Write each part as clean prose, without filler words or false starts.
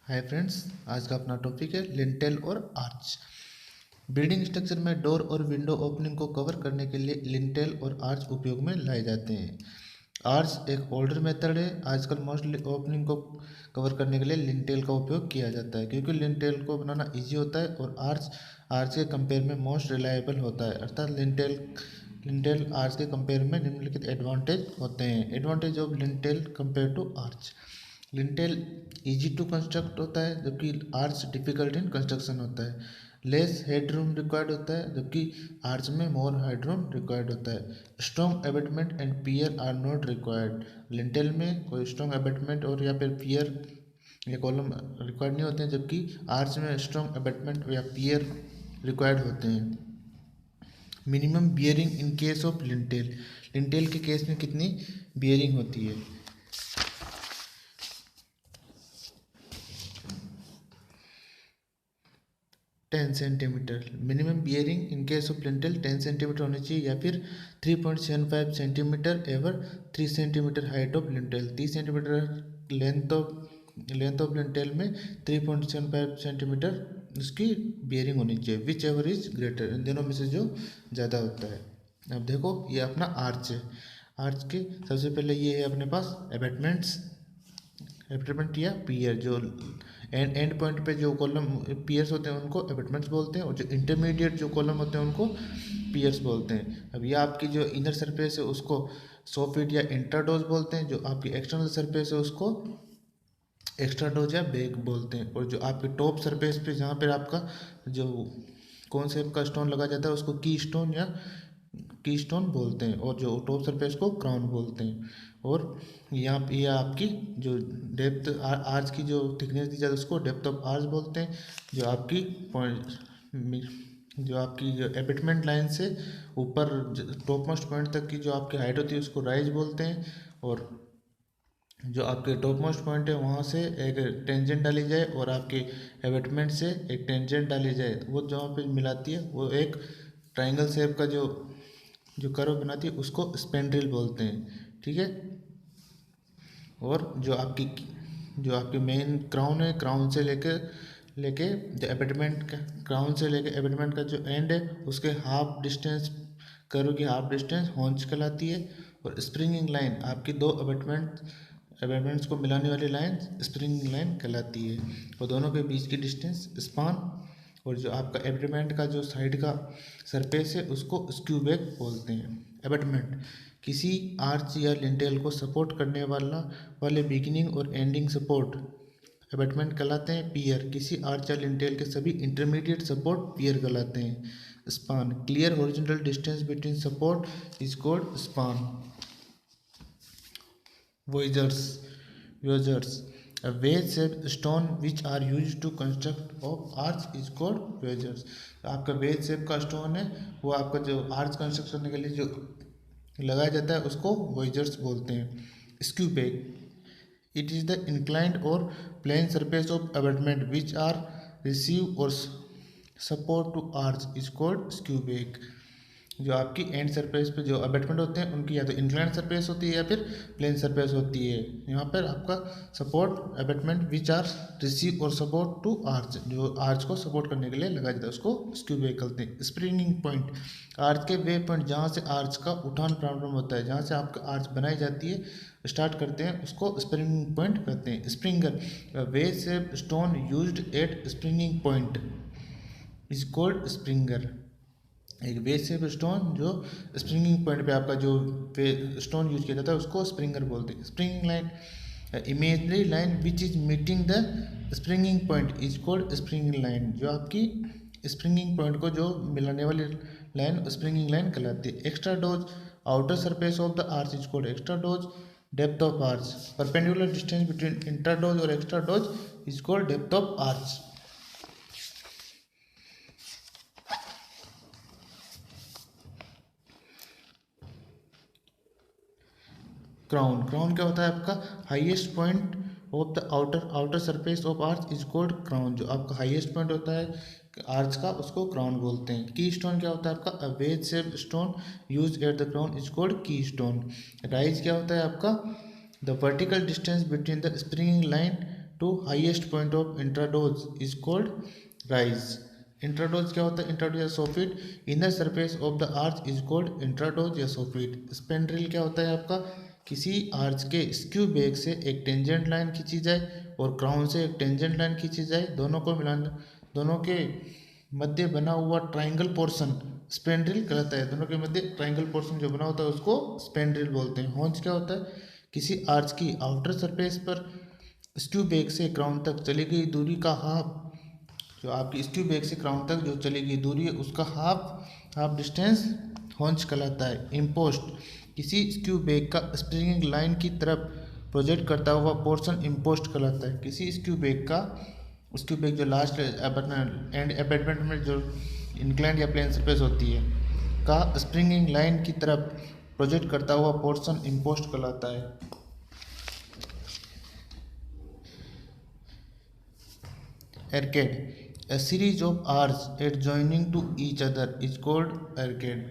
Hi friends, आज का अपना टॉपिक है लिंटेल और आर्च। बिल्डिंग स्ट्रक्चर में डोर और विंडो ओपनिंग को कवर करने के लिए लिंटेल और आर्च उपयोग में लाए जाते हैं। आर्च एक ओल्डर मेथड है। आजकल मोस्टली ओपनिंग को कवर करने के लिए लिंटेल का उपयोग किया जाता है, क्योंकि लिंटेल को बनाना इजी होता है और आर्च आर्च के कंपेयर में मोस्ट रिलायबल होता है। अर्थात लिंटेल लिंटेल आर्च के कंपेयर में निम्नलिखित एडवांटेज होते हैं। Advantage of lintel compare to arch. Lintel easy to construct होता है, जबकि आर्च डिफिकल्ट इन कंस्ट्रक्शन होता है। लेस हेडरूम रिक्वायर्ड होता है, जबकि आर्च में मोर हेडरूम रिक्वायर्ड होता है। Strong abutment and pier are not required. Lintel में कोई स्ट्रॉन्ग एबेटमेंट और या फिर पियर या कॉलम रिक्वायर्ड नहीं होते हैं, जबकि आर्च में स्ट्रॉन्ग एबेटमेंट या पियर रिक्वायर्ड होते हैं। Minimum bearing in case of lintel. Lintel के केस में कितनी बियरिंग होती है? 10 centimetre. Minimum bearing in case of lintel 10 centimetre होनी चाहिए, या फिर 3.75 centimetre ever 3 centimetre height of lintel. 30 centimetre length of lintel में 3.75 सेंटीमीटर उसकी बियरिंग होनी चाहिए। विच एवर इज ग्रेटर, इन दोनों में से जो ज़्यादा होता है। अब देखो, ये अपना आर्च है। आर्च के सबसे पहले ये है अपने पास एबैटमेंट्स, एबैटमेंट या पियर। जो एंड पॉइंट पे जो कॉलम पियर्स होते हैं उनको एबैटमेंट्स बोलते हैं, और जो इंटरमीडिएट जो कॉलम होते हैं उनको पियर्स बोलते हैं। अब ये आपकी जो इनर सरफेस है उसको सोफिट या इंटरडोज बोलते हैं। जो आपकी एक्सटर्नल सरफेस है उसको एक्स्ट्राडोज या बेग बोलते हैं। और जो आपके टॉप सरफेस पे जहाँ पर आपका जो कौन से का स्टोन लगा जाता है उसको की स्टोन बोलते हैं, और जो टॉप सरफेस को क्राउन बोलते हैं। और यहाँ पे ये आपकी जो डेप्थ आर्च की जो थिकनेस दी जाती है उसको डेप्थ ऑफ आर्च बोलते हैं। जो आपकी पॉइंट जो आपकी जो एबैटमेंट लाइन से ऊपर टॉप मोस्ट पॉइंट तक की जो आपकी हाइट होती है उसको राइज बोलते हैं। और जो आपके टॉप मोस्ट पॉइंट है वहाँ से एक टेंजेंट डाली जाए और आपके एबैटमेंट से एक टेंजेंट डाली जाए, वो जहाँ पे मिलाती है वो एक ट्रायंगल शेप का जो जो कर्व बनाती है उसको स्पैंड्रिल बोलते हैं। ठीक है। और जो आपकी मेन क्राउन है, क्राउन से लेके लेके जो एबैटमेंट का क्राउन से लेके एबैटमेंट का जो एंड है उसके हाफ डिस्टेंस, कर्व की हाफ डिस्टेंस हॉन्च कहलाती है। और स्प्रिंगिंग लाइन आपकी दो एबैटमेंट्स को मिलाने वाली लाइन स्प्रिंगिंग लाइन कहलाती है। और दोनों के बीच की डिस्टेंस स्पान। और जो आपका एबैटमेंट का जो साइड का सरफेस है उसको स्क्यू बैक बोलते हैं। एबैटमेंट किसी आर्च या लिंटेल को सपोर्ट करने वाले बिगिनिंग और एंडिंग सपोर्ट एबैटमेंट कहलाते हैं। पियर किसी आर्च या लिंटेल के सभी इंटरमीडिएट सपोर्ट पियर कहलाते हैं। Span clear horizontal distance between support is called span. Voyagers, voyagers. A wedge-shaped stone which are used to construct of arch is called voyagers. आपका वेज शेप का स्टोन है, वो आपका जो आर्च कंस्ट्रक्ट करने के लिए जो लगाया जाता है उसको वॉयजर्स बोलते हैं। Skew back it is the inclined और plane surface of abutment which are receive और support to arch is called skew back. जो आपकी एंड सरफेस पे जो अबैटमेंट होते हैं उनकी या तो इंक्लाइन सरफेस होती है या फिर प्लेन सरफेस होती है। यहाँ पर आपका support abutment which are receive और सपोर्ट टू आर्च, जो आर्च को सपोर्ट करने के लिए लगाया जाता है उसको स्क्यू बैक कहते हैं। स्प्रिंगिंग पॉइंट आर्च के वे पॉइंट जहाँ से आर्च का उठान प्रारंभ होता है, जहाँ से आपका आर्च बनाई जाती है स्टार्ट करते हैं उसको स्प्रिंगिंग पॉइंट कहते हैं। Springer wedge shape stone used at springing point is called springer. एक वेज शेप स्टोन जो स्प्रिंगिंग पॉइंट पे आपका जो स्टोन यूज किया जाता है उसको स्प्रिंगर बोलते हैं। Springing line imaginary line which is meeting the springing point is called springing line. जो आपकी स्प्रिंगिंग पॉइंट को जो मिलाने वाली लाइन स्प्रिंगिंग लाइन कहलाती है। Extrados outer surface of the arch is called extrados. Depth of arch perpendicular distance between intrados और extrados is called depth of arch. Crown क्या होता है आपका highest point of the outer surface of arch is called crown. जो आपका highest point होता है arch का उसको क्राउन बोलते हैं। की स्टोन क्या होता है आपका a wedge shape stone use at the crown is called keystone. Rise क्या होता है आपका the vertical distance between the springing line to highest point of intradose is called rise. Intrados क्या होता है? इंट्राडोज या soffit. Inner surface of the arch is called intrados या soffit. स्पेंड्रिल क्या होता है आपका? किसी आर्च के स्क्यू बेग से एक टेंजेंट लाइन खींची जाए और क्राउन से एक टेंजेंट लाइन खींची जाए, दोनों को मिलाना, दोनों के मध्य बना हुआ ट्राइंगल पोर्शन स्पेंड्रिल कहलाता है. दोनों के मध्य ट्राइंगल पोर्शन जो बना होता है उसको स्पेंड्रिल बोलते हैं. हॉर्न्स क्या होता है? किसी आर्च की आउटर सरफेस पर स्क्यू बेग से क्राउन तक चली गई दूरी का हाफ, जो आपकी स्क्यू बेग से क्राउन तक जो चली गई दूरी है उसका हाफ डिस्टेंस हॉर्न्स कहलाता है. इम्पोस्ट, किसी स्क्यू बेग का स्प्रिंगिंग लाइन की तरफ प्रोजेक्ट करता हुआ पोर्शन इम्पोस्ट कहलाता है. किसी स्क्यू बेग जो लास्ट एंड एबेटमेंट में जो इंक्लाइंड या प्लेन सरफेस होती है का स्प्रिंगिंग लाइन की तरफ प्रोजेक्ट करता हुआ पोर्शन इम्पोस्ट कहलाता है. Arcade, a series of arcs adjoining to each other is called arcade.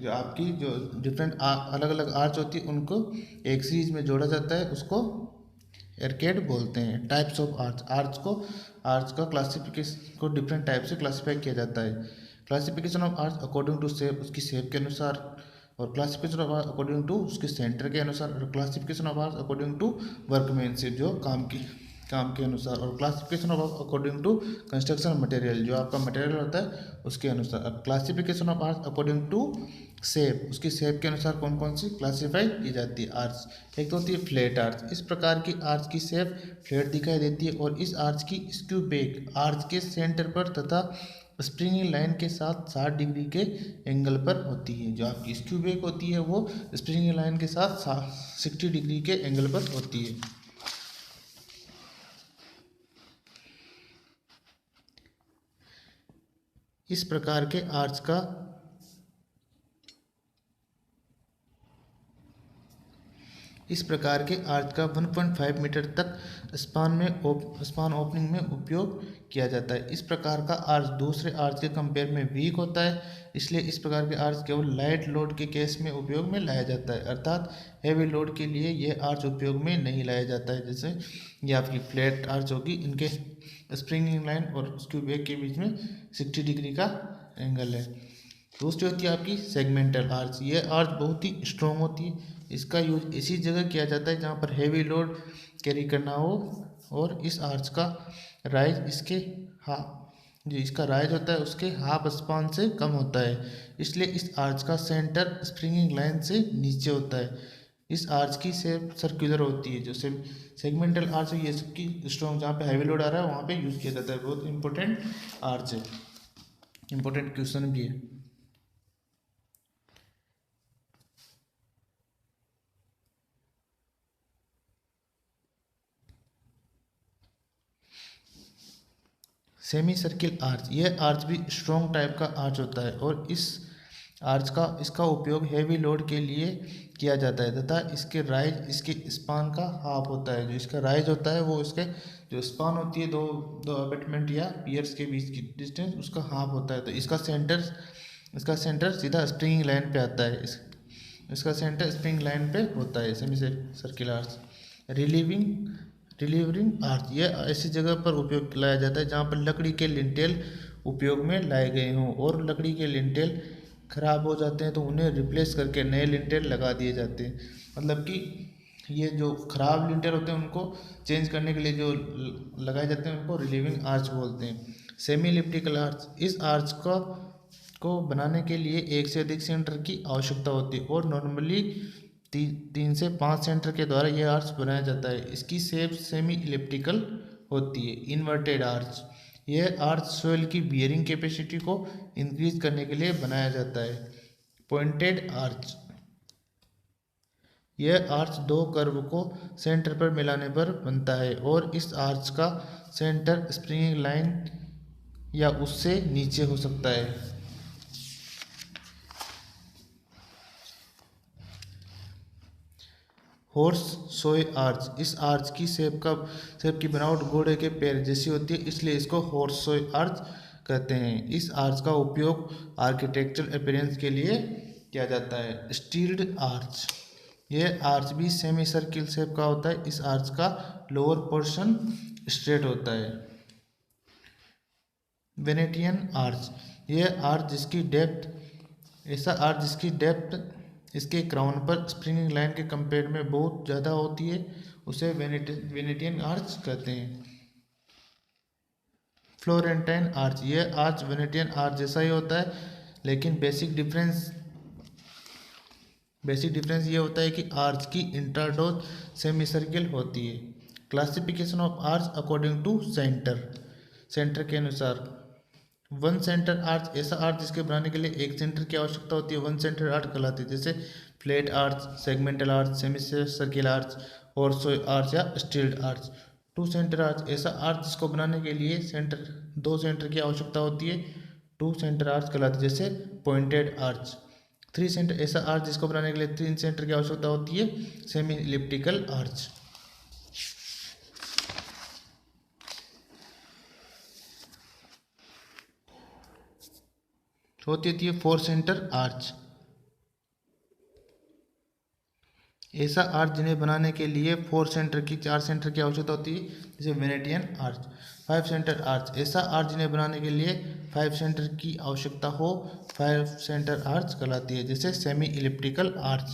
जो आपकी जो डिफरेंट अलग अलग आर्च होती है उनको एक सीरीज में जोड़ा जाता है उसको आर्केड बोलते हैं. टाइप्स ऑफ आर्च का क्लासिफिकेशन को डिफरेंट टाइप से क्लासीफाई किया जाता है. Classification of arch according to shape, उसकी शेप के अनुसार, और classification of arch according to उसके सेंटर के अनुसार, और classification of arch according to workmanship जो काम के अनुसार, और classification of according to construction material जो आपका मटेरियल होता है उसके अनुसार. अब classification of arch according to shape, उसकी शेप के अनुसार कौन कौन सी क्लासीफाई की जाती है आर्च. एक तो होती है फ्लैट आर्च. इस प्रकार की आर्च की शेप फ्लैट दिखाई देती है और इस आर्च की स्क्यू बेग आर्च के सेंटर पर तथा स्प्रिंगिंग लाइन के साथ 60 डिग्री के एंगल पर होती है. जो आपकी स्क्यू बेग होती है वो स्प्रिंगिंग लाइन के साथ 60 डिग्री के एंगल पर होती है. इस प्रकार के आर्च का 1.5 मीटर तक स्पान ओपनिंग में उपयोग किया जाता है. इस प्रकार का आर्च दूसरे आर्च के कंपेयर में वीक होता है, इसलिए इस प्रकार के आर्च केवल लाइट लोड के केस में उपयोग में लाया जाता है, अर्थात हैवी लोड के लिए यह आर्च उपयोग में नहीं लाया जाता है. जैसे ये आपकी फ्लैट आर्च होगी, इनके स्प्रिंगिंग लाइन और स्क्यू बेग के बीच में 60 डिग्री का एंगल है. दूसरी होती है आपकी सेगमेंटल आर्च. ये आर्च बहुत ही स्ट्रॉन्ग होती है. इसका यूज इसी जगह किया जाता है जहाँ पर हैवी लोड कैरी करना हो, और इस आर्च का राइज इसका राइज होता है उसके हाफ स्पान से कम होता है, इसलिए इस आर्च का सेंटर स्प्रिंगिंग लाइन से नीचे होता है. इस आर्च की शेप सर्कुलर होती है. जो सेगमेंटल आर्च है ये सबकी स्ट्रॉन्ग, जहाँ पे हैवी लोड आ रहा है वहाँ पे यूज़ किया जाता है. बहुत इंपॉर्टेंट आर्च है, इंपॉर्टेंट क्वेश्चन भी है. सेमी सर्किल आर्च, यह आर्च भी स्ट्रॉन्ग टाइप का आर्च होता है और इसका उपयोग हैवी लोड के लिए किया जाता है तथा इसके राइज इसके स्पान का हाफ होता है. जो इसका राइज होता है वो इसके जो स्पान होती है दो अबैटमेंट या पियर्स के बीच की डिस्टेंस उसका हाफ होता है. तो इसका सेंटर सीधा स्प्रिंगिंग लाइन पे आता है. इसका सेंटर स्प्रिंग लाइन पे होता है. Semi circle arch. Relieving arch, यह ऐसी जगह पर उपयोग लाया जाता है जहाँ पर लकड़ी के लिंटेल उपयोग में लाए गए हों और लकड़ी के लिंटेल खराब हो जाते हैं तो उन्हें रिप्लेस करके नए लिंटेल लगा दिए जाते हैं. मतलब कि ये जो खराब लिंटेल होते हैं उनको चेंज करने के लिए जो लगाए जाते हैं उनको रिलीविंग आर्च बोलते हैं. सेमी इलिप्टिकल आर्च, इस आर्च को बनाने के लिए एक से अधिक सेंटर की आवश्यकता होती है और नॉर्मली 3 से 5 सेंटर के द्वारा यह आर्च बनाया जाता है. इसकी शेप सेमी इलिप्टिकल होती है. इन्वर्टेड आर्च, यह आर्च सोइल की बियरिंग कैपेसिटी को इंक्रीज करने के लिए बनाया जाता है. पॉइंटेड आर्च, यह आर्च दो कर्व को सेंटर पर मिलाने पर बनता है और इस आर्च का सेंटर स्प्रिंगिंग लाइन या उससे नीचे हो सकता है. हॉर्स सोय आर्च, इस आर्च की शेप की बनावट घोड़े के पैर जैसी होती है, इसलिए इसको हॉर्स सोय आर्च कहते हैं. इस आर्च का उपयोग आर्किटेक्चरल अपीयरेंस के लिए किया जाता है. स्टील्ड आर्च, यह आर्च भी सेमी सर्किल शेप का होता है. इस आर्च का लोअर पोर्शन स्ट्रेट होता है। वेनेटियन आर्च, यह आर्च जिसकी डेप्थ ऐसा आर्च जिसकी डेप्थ इसके क्राउन पर स्प्रिंगिंग लाइन के कंपेयर में बहुत ज़्यादा होती है, उसे वेनेटियन आर्च कहते हैं। फ्लोरेंटाइन आर्च, यह आर्च वेनेटियन आर्च जैसा ही होता है, लेकिन बेसिक डिफरेंस ये होता है कि आर्च की इंट्राडोज सेमी सर्किल होती है। Classification of arch according to centre के अनुसार, वन सेंटर आर्च, ऐसा आर्च जिसके बनाने के लिए एक सेंटर की आवश्यकता होती है, वन सेंटर आर्च कहलाती है। जैसे flat arch, segmental arch, semi circle arch, horseshoe arch या stilted arch. Two centre arch, ऐसा आर्च जिसको बनाने के लिए दो सेंटर की आवश्यकता होती है, टू सेंटर आर्च कहलाती है। जैसे पॉइंटेड आर्च। थ्री सेंटर, ऐसा आर्च जिसको बनाने के लिए तीन सेंटर की आवश्यकता होती है, सेमी इलिप्टिकल आर्च। होती है फोर सेंटर आर्च, ऐसा आर्च जिन्हें बनाने के लिए चार सेंटर की आवश्यकता होती है, जैसे Venetian arch. Five centre arch, ऐसा आर्च जिन्हें बनाने के लिए फाइव सेंटर की आवश्यकता हो, फाइव सेंटर आर्च कहलाती है। जैसे सेमी इलिप्टिकल आर्च।